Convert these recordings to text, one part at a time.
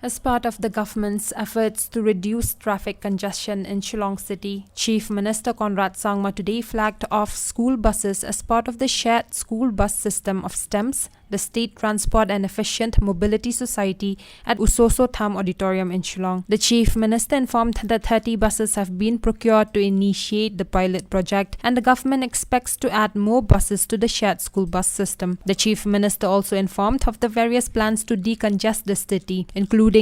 As part of the government's efforts to reduce traffic congestion in Shillong City, Chief Minister Conrad Sangma today flagged off school buses as part of the shared school bus system of STEMS, the State Transport and Efficient Mobility Society, at Usoso Tham Auditorium in Shillong. The Chief Minister informed that 30 buses have been procured to initiate the pilot project, and the government expects to add more buses to the shared school bus system. The Chief Minister also informed of the various plans to decongest the city, including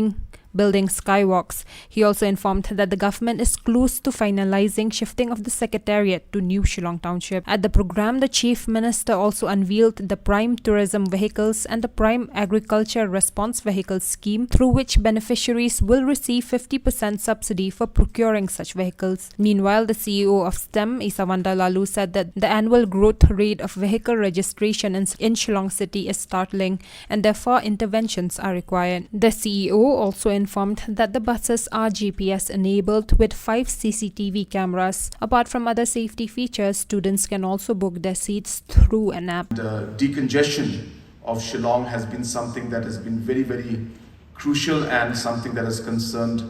building skywalks. He also informed that the government is close to finalizing shifting of the Secretariat to New Shillong Township. At the program, the Chief Minister also unveiled the Prime Tourism Vehicles and the Prime Agriculture Response Vehicle scheme, through which beneficiaries will receive 50% subsidy for procuring such vehicles. Meanwhile, the CEO of STEM, Isawanda Lalu, said that the annual growth rate of vehicle registration in Shillong City is startling, and therefore interventions are required. The CEO also informed that the buses are GPS enabled with 5 CCTV cameras. Apart from other safety features, students can also book their seats through an app. The decongestion of Shillong has been something that has been very, very crucial and something that has concerned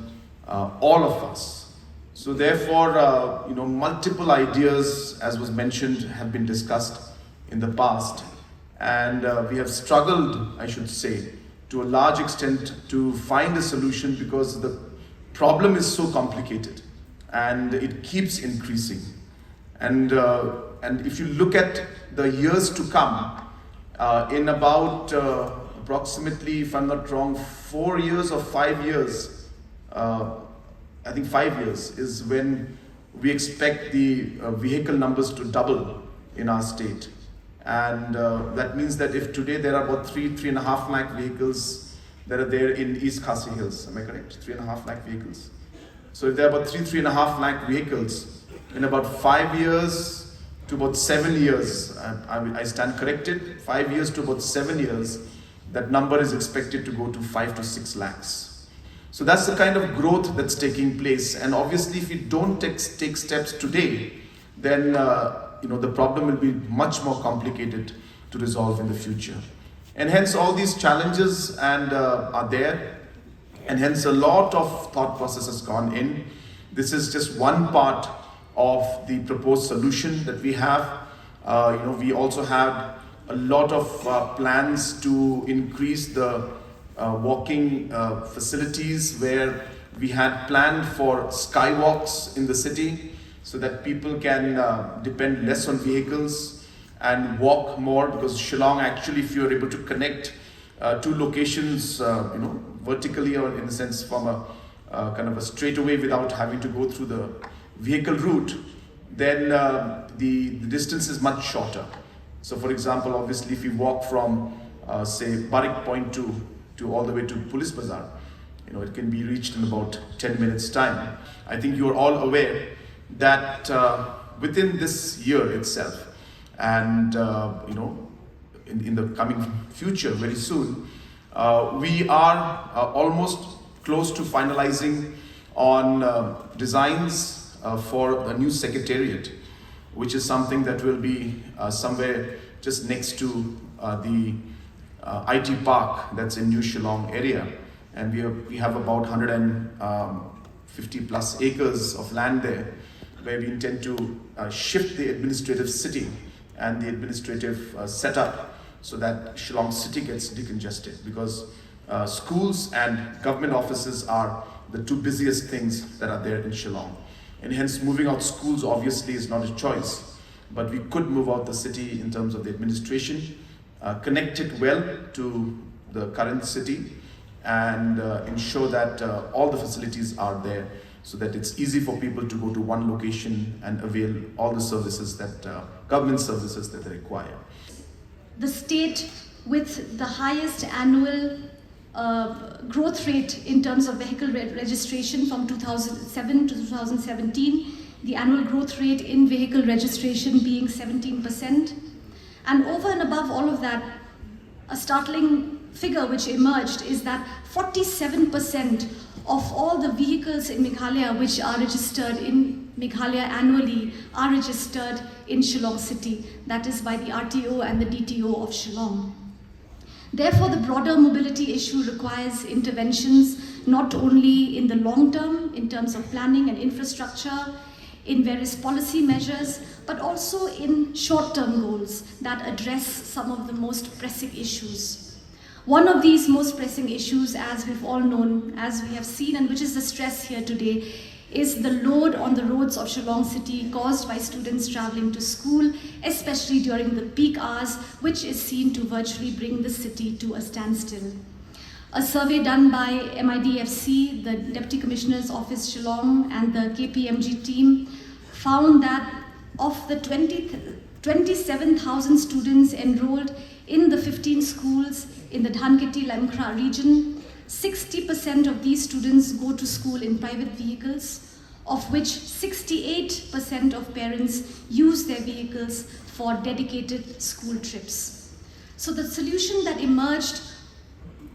all of us. So therefore, multiple ideas, as was mentioned, have been discussed in the past, and we have struggled, I should say, to a large extent to find a solution, because the problem is so complicated and it keeps increasing. And if you look at the years to come, in about approximately, if I'm not wrong, 4 years or 5 years, I think 5 years is when we expect the vehicle numbers to double in our state. And that means that if today there are about 3.5 lakh vehicles that are there in East Khasi Hills, am I correct? 3.5 lakh vehicles. So if there are about 3.5 lakh vehicles, in about 5 years to about 7 years, I stand corrected, 5 years to about 7 years, that number is expected to go to 5 to 6 lakhs. So that's the kind of growth that's taking place. And obviously, if we don't take steps today, then the problem will be much more complicated to resolve in the future. And hence all these challenges are there, and hence a lot of thought process has gone in. This is just one part of the proposed solution that we have. We also had a lot of plans to increase the walking facilities, where we had planned for skywalks in the city, so that people can depend less on vehicles and walk more, because Shillong, actually, if you're able to connect 2 locations, vertically, or in a sense from a kind of a straightaway without having to go through the vehicle route, then the distance is much shorter. So for example, obviously, if you walk from say Barik Point to all the way to Police Bazaar, it can be reached in about 10 minutes time. I think you're all aware that within this year itself, and in the coming future, very soon, we are almost close to finalizing on designs for a new secretariat, which is something that will be somewhere just next to the IT park that's in New Shillong area, and we have about 150 plus acres of land there, where we intend to shift the administrative city and the administrative setup, so that Shillong City gets decongested, because schools and government offices are the 2 busiest things that are there in Shillong. And hence moving out schools obviously is not a choice, but we could move out the city in terms of the administration, connect it well to the current city, and ensure that all the facilities are there, so that it's easy for people to go to one location and avail all the services that government services that they require. The state with the highest annual growth rate in terms of vehicle registration from 2007 to 2017, the annual growth rate in vehicle registration being 17%. And over and above all of that, a startling figure which emerged is that 47% of all the vehicles in Meghalaya which are registered in Meghalaya annually are registered in Shillong City, that is by the RTO and the DTO of Shillong. Therefore, the broader mobility issue requires interventions not only in the long term, in terms of planning and infrastructure, in various policy measures, but also in short-term goals that address some of the most pressing issues. One of these most pressing issues, as we've all known, as we have seen, and which is the stress here today, is the load on the roads of Shillong city caused by students traveling to school, especially during the peak hours, which is seen to virtually bring the city to a standstill. A survey done by MIDFC, the Deputy Commissioner's Office Shillong, and the KPMG team found that of the 27,000 students enrolled in the 15 schools in the Dhanketi-Lemkra region, 60% of these students go to school in private vehicles, of which 68% of parents use their vehicles for dedicated school trips. So the solution that emerged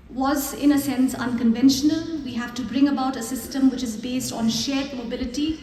was, in a sense, unconventional. We have to bring about a system which is based on shared mobility,